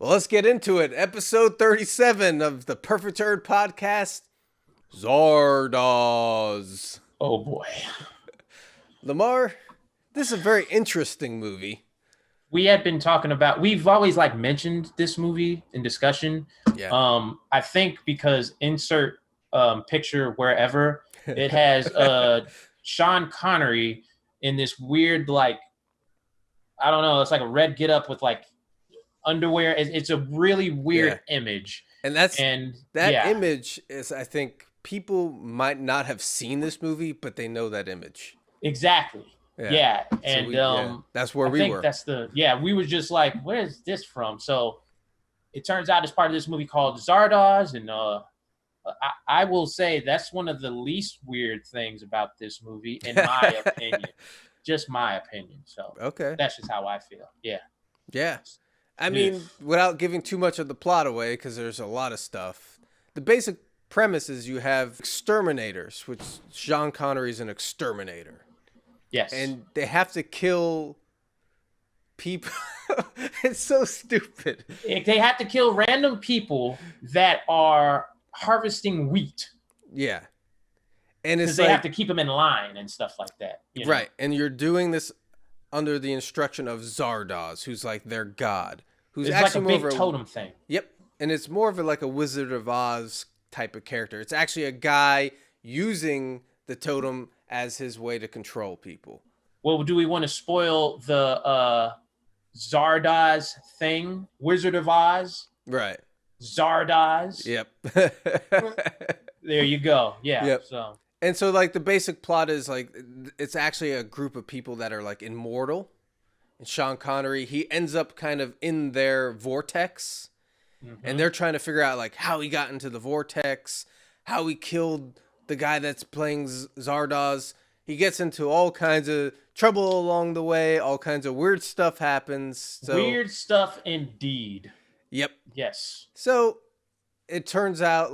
Well, let's get into it. Episode 37 of the Perfect Turd podcast, Zardoz. Oh boy. Lamar, this is a very interesting movie. We've always mentioned this movie in discussion. Yeah. I think because insert picture wherever, it has Sean Connery in this weird, I don't know, it's like a red get up with underwear. It's a really weird image. And that image is, I think people might not have seen this movie, but they know that image. Exactly. Yeah. And that's where we were. We were just like, where is this from? So it turns out it's part of this movie called Zardoz, and I will say that's one of the least weird things about this movie, in my opinion. Just my opinion. So that's just how I feel. Yeah. Yeah. I mean, without giving too much of the plot away, because there's a lot of stuff, the basic premise is you have exterminators, which Sean Connery's an exterminator. Yes. And they have to kill people. It's so stupid. They have to kill random people that are harvesting wheat. Yeah. And it's they have to keep them in line and stuff like that. Right. And you're doing this under the instruction of Zardoz, who's like their god. Who's it's actually like a big totem thing. Yep. And it's more of a Wizard of Oz type of character. It's actually a guy using the totem as his way to control people. Well, do we want to spoil the Zardoz thing? Wizard of Oz? Right. Zardoz? Yep. There you go. Yeah. Yep. So. And so, the basic plot is, it's actually a group of people that are, immortal. And Sean Connery, he ends up kind of in their vortex. Mm-hmm. And they're trying to figure out, how he got into the vortex, how he killed the guy that's playing Zardoz. He gets into all kinds of trouble along the way. All kinds of weird stuff happens. So, weird stuff indeed. Yep. Yes. So it turns out,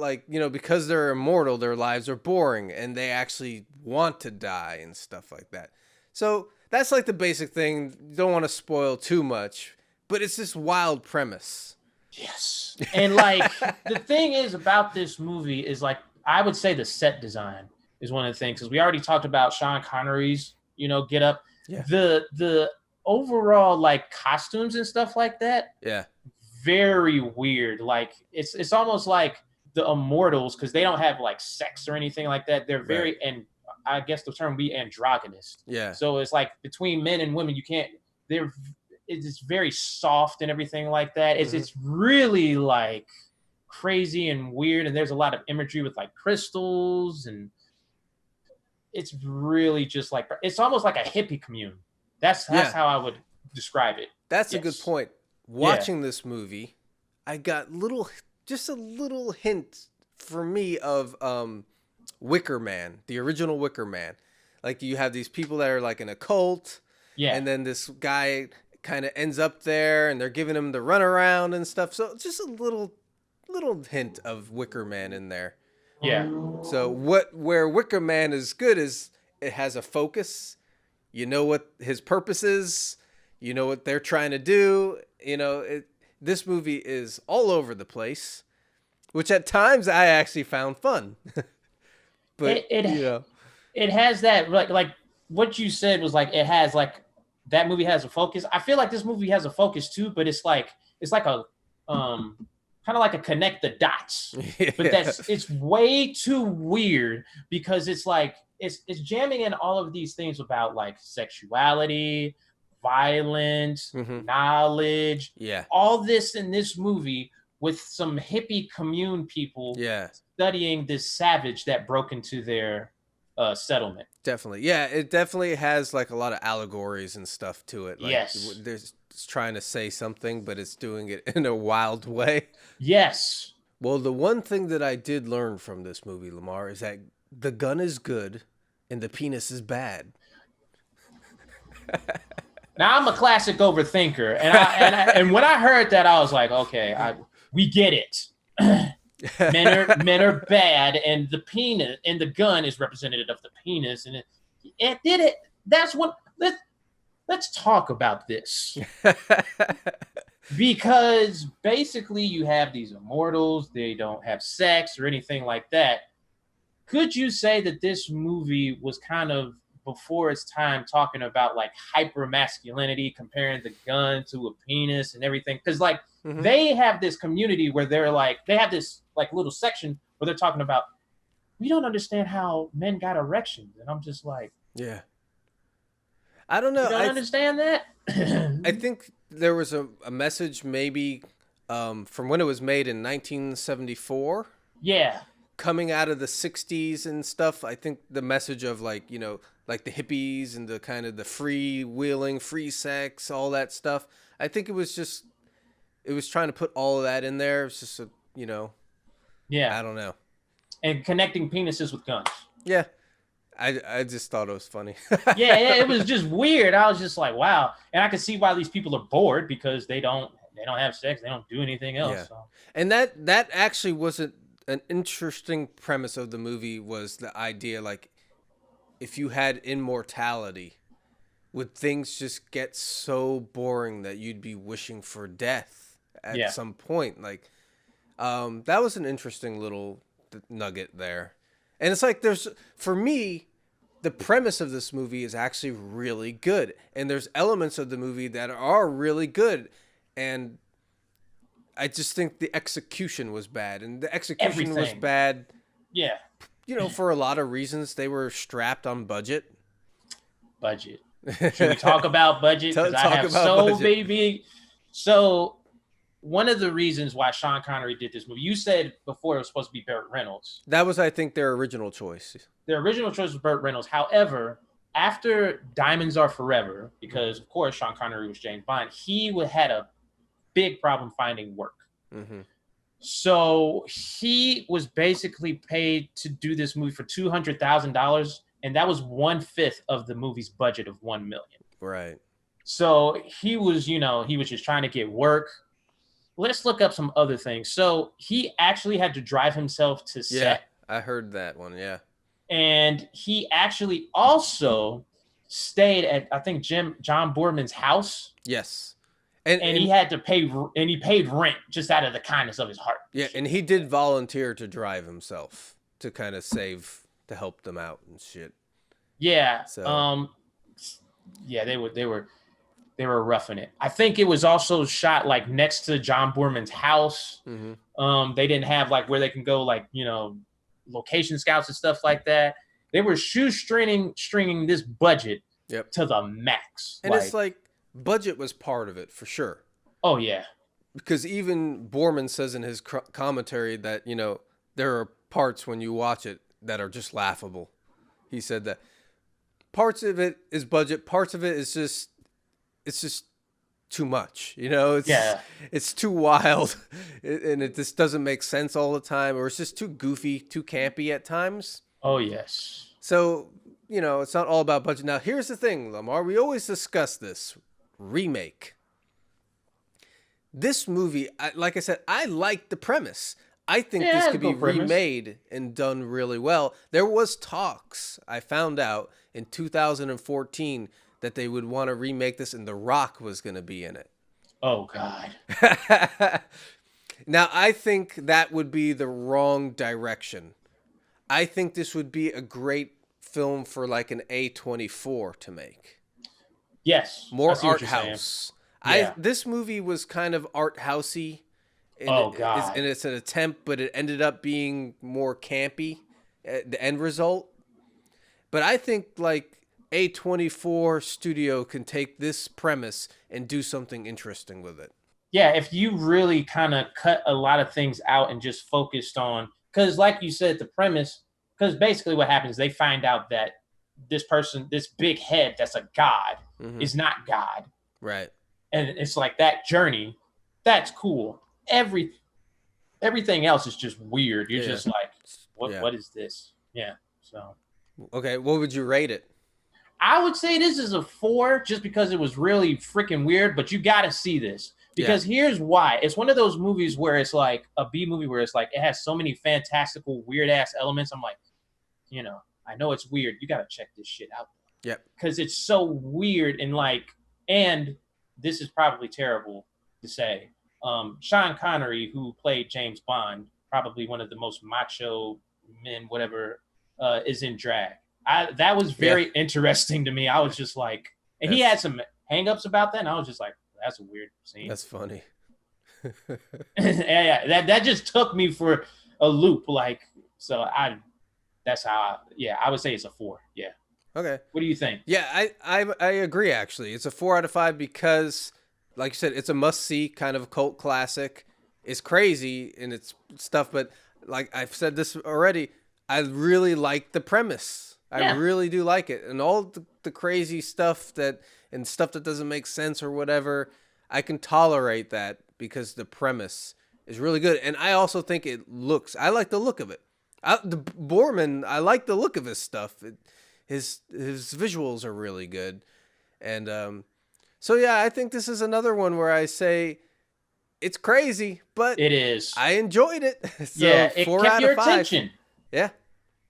because they're immortal, their lives are boring. And they actually want to die and stuff like that. So that's, the basic thing. You don't want to spoil too much. But it's this wild premise. Yes. And, the thing is about this movie is, I would say the set design is one of the things, because we already talked about Sean Connery's, get up. Yeah. The overall costumes and stuff like that. Yeah. Very weird. It's almost like the Immortals, because they don't have sex or anything like that. They're very, and I guess the term would be androgynous. Yeah. So it's between men and women, it's very soft and everything like that. It's really crazy and weird, and there's a lot of imagery with crystals, and it's really just it's almost like a hippie commune. That's how I would describe it. That's a good point. Watching this movie, I got just a little hint for me of Wicker Man, the original Wicker Man. You have these people that are in a cult, and then this guy kind of ends up there, and they're giving him the runaround and stuff. So just a little hint of Wicker Man in there. Yeah. So where Wicker Man is good is it has a focus. You know what his purpose is. You know what they're trying to do. This movie is all over the place, which at times I actually found fun. But it has that like what you said was it has that movie has a focus. I feel like this movie has a focus too, but it's like a kind of like a connect the dots. Yeah. But it's way too weird, because it's it's jamming in all of these things about sexuality, violence, knowledge, all this in this movie, with some hippie commune people studying this savage that broke into their settlement. Definitely. Yeah, it definitely has a lot of allegories and stuff to it. Yes. It's trying to say something, but it's doing it in a wild way. Yes. Well, the one thing that I did learn from this movie, Lamar, is that the gun is good and the penis is bad. Now, I'm a classic overthinker, and when I heard that, I was like, okay, we get it. men are bad, and the penis and the gun is representative of the penis, and it did it. That's what. Let's talk about this. Because basically you have these immortals, they don't have sex or anything like that. Could you say that this movie was kind of before its time, talking about like hyper masculinity, comparing the gun to a penis and everything? Because like they have this community where they're like, they have this like little section where they're talking about, we don't understand how men got erections. And I'm just like, yeah. I don't know. You don't understand that? I think there was a message maybe from when it was made in 1974. Yeah. Coming out of the 60s and stuff. I think the message of like, you know, like the hippies and the kind of the freewheeling, free sex, all that stuff. I think it was trying to put all of that in there. It's just, you know, yeah. I don't know. And connecting penises with guns. Yeah. I just thought it was funny. yeah, it was just weird. I was just like, wow. And I could see why these people are bored because they don't have sex. They don't do anything else. Yeah. So. And that actually wasn't an interesting premise of the movie, was the idea, like, if you had immortality, would things just get so boring that you'd be wishing for death at some point? Like, that was an interesting little nugget there. And it's like, for me, the premise of this movie is actually really good. And there's elements of the movie that are really good. And I just think the execution was bad. And the execution was bad. Yeah. You know, for a lot of reasons. They were strapped on budget. Budget. Should we talk about budget? Because I have so baby. So one of the reasons why Sean Connery did this movie, you said before it was supposed to be Burt Reynolds. That was, I think, their original choice. Their original choice was Burt Reynolds. However, after Diamonds Are Forever, because of course Sean Connery was James Bond, he had a big problem finding work. Mm-hmm. So he was basically paid to do this movie for $200,000, and that was 1/5 of the movie's budget of $1 million. Right. So he was just trying to get work. Let's look up some other things. So he actually had to drive himself to set. Yeah, I heard that one, yeah. And he actually also stayed at, I think, John Boorman's house. Yes. And he had to pay, and he paid rent just out of the kindness of his heart. Yeah, and he did volunteer to drive himself to kind of to help them out and shit. Yeah. So. Yeah, they were roughing it. I think it was also shot like next to John Boorman's house. Mm-hmm. They didn't have like where they can go, like, you know, location scouts and stuff like that. They were stringing this budget to the max. And it's like budget was part of it for sure. Oh yeah. Because even Boorman says in his commentary that, you know, there are parts when you watch it that are just laughable. He said that parts of it is budget, parts of it is just, it's just too much, you know. It's too wild, and it just doesn't make sense all the time, or it's just too goofy, too campy at times. Oh yes. So, you know, it's not all about budget. Now here's the thing, Lamar, we always discuss this remake. This movie, like I said, I like the premise. I think this could be remade and done really well. There was talks, I found out in 2014, that they would want to remake this, and The Rock was going to be in it. Oh, God. Now, I think that would be the wrong direction. I think this would be a great film for like an A24 to make. Yes. More art house. Yeah. This movie was kind of art housey. God. And it's an attempt, but it ended up being more campy, the end result. But I think like A24 studio can take this premise and do something interesting with it. Yeah, if you really kind of cut a lot of things out and just focused on, because like you said, the premise, because basically what happens, they find out that this person, this big head that's a god, is not God. Right. And it's like that journey, that's cool. Everything else is just weird. You're just like, what is this? Yeah. So. Okay, what would you rate it? I would say this is a 4 just because it was really freaking weird, but you got to see this because here's why. It's one of those movies where it's like a B movie where it's like it has so many fantastical, weird ass elements. I'm like, you know, I know it's weird. You got to check this shit out. Yep. Because it's so weird and like, and this is probably terrible. to say. Sean Connery, who played James Bond, probably one of the most macho men, whatever, is in drag. That was very interesting to me. I was just like, and he had some hangups about that, and I was just like, that's a weird scene. That's funny. That just took me for a loop. Like, so that's how I would say it's a 4. Yeah. Okay. What do you think? Yeah, I agree, actually. It's a 4 out of 5 because, like you said, it's a must-see kind of cult classic. It's crazy in its stuff, but like I've said this already, I really like the premise. I really do like it. And all the crazy stuff and stuff that doesn't make sense or whatever, I can tolerate that because the premise is really good. And I also think I like the look of it. The Boorman, I like the look of his stuff. His visuals are really good. And so, yeah, I think this is another one where I say it's crazy, but it is. I enjoyed it. So it 4 kept out your of 5. attention. Yeah.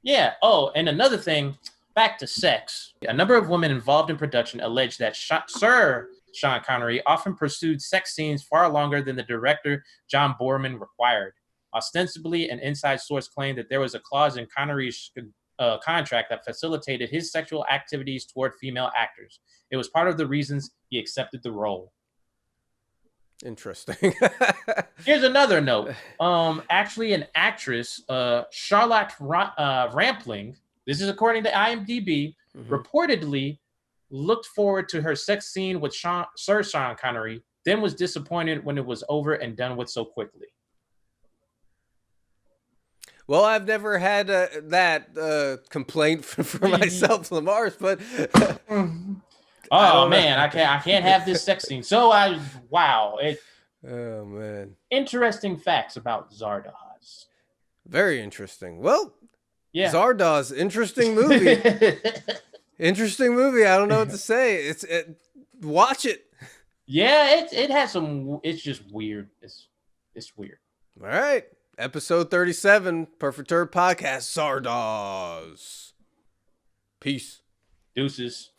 Yeah. Oh, and another thing, back to sex. A number of women involved in production alleged that Sir Sean Connery often pursued sex scenes far longer than the director John Boorman required. Ostensibly, an inside source claimed that there was a clause in Connery's contract that facilitated his sexual activities toward female actors. It was part of the reasons he accepted the role. Interesting. Here's another note. Actually, an actress, Charlotte Rampling, this is according to IMDb, reportedly looked forward to her sex scene with Sir Sean Connery, then was disappointed when it was over and done with so quickly. Well, I've never had that complaint for myself, Lamar's, but oh man, I can't have this sex scene. So wow. Oh man. Interesting facts about Zardoz. Very interesting. Well, yeah. Zardoz, interesting movie. Interesting movie. I don't know what to say. Watch it. Yeah, it has some. It's just weird. It's weird. All right. Episode 37, Perfect Turd Podcast, Zardoz. Peace. Deuces.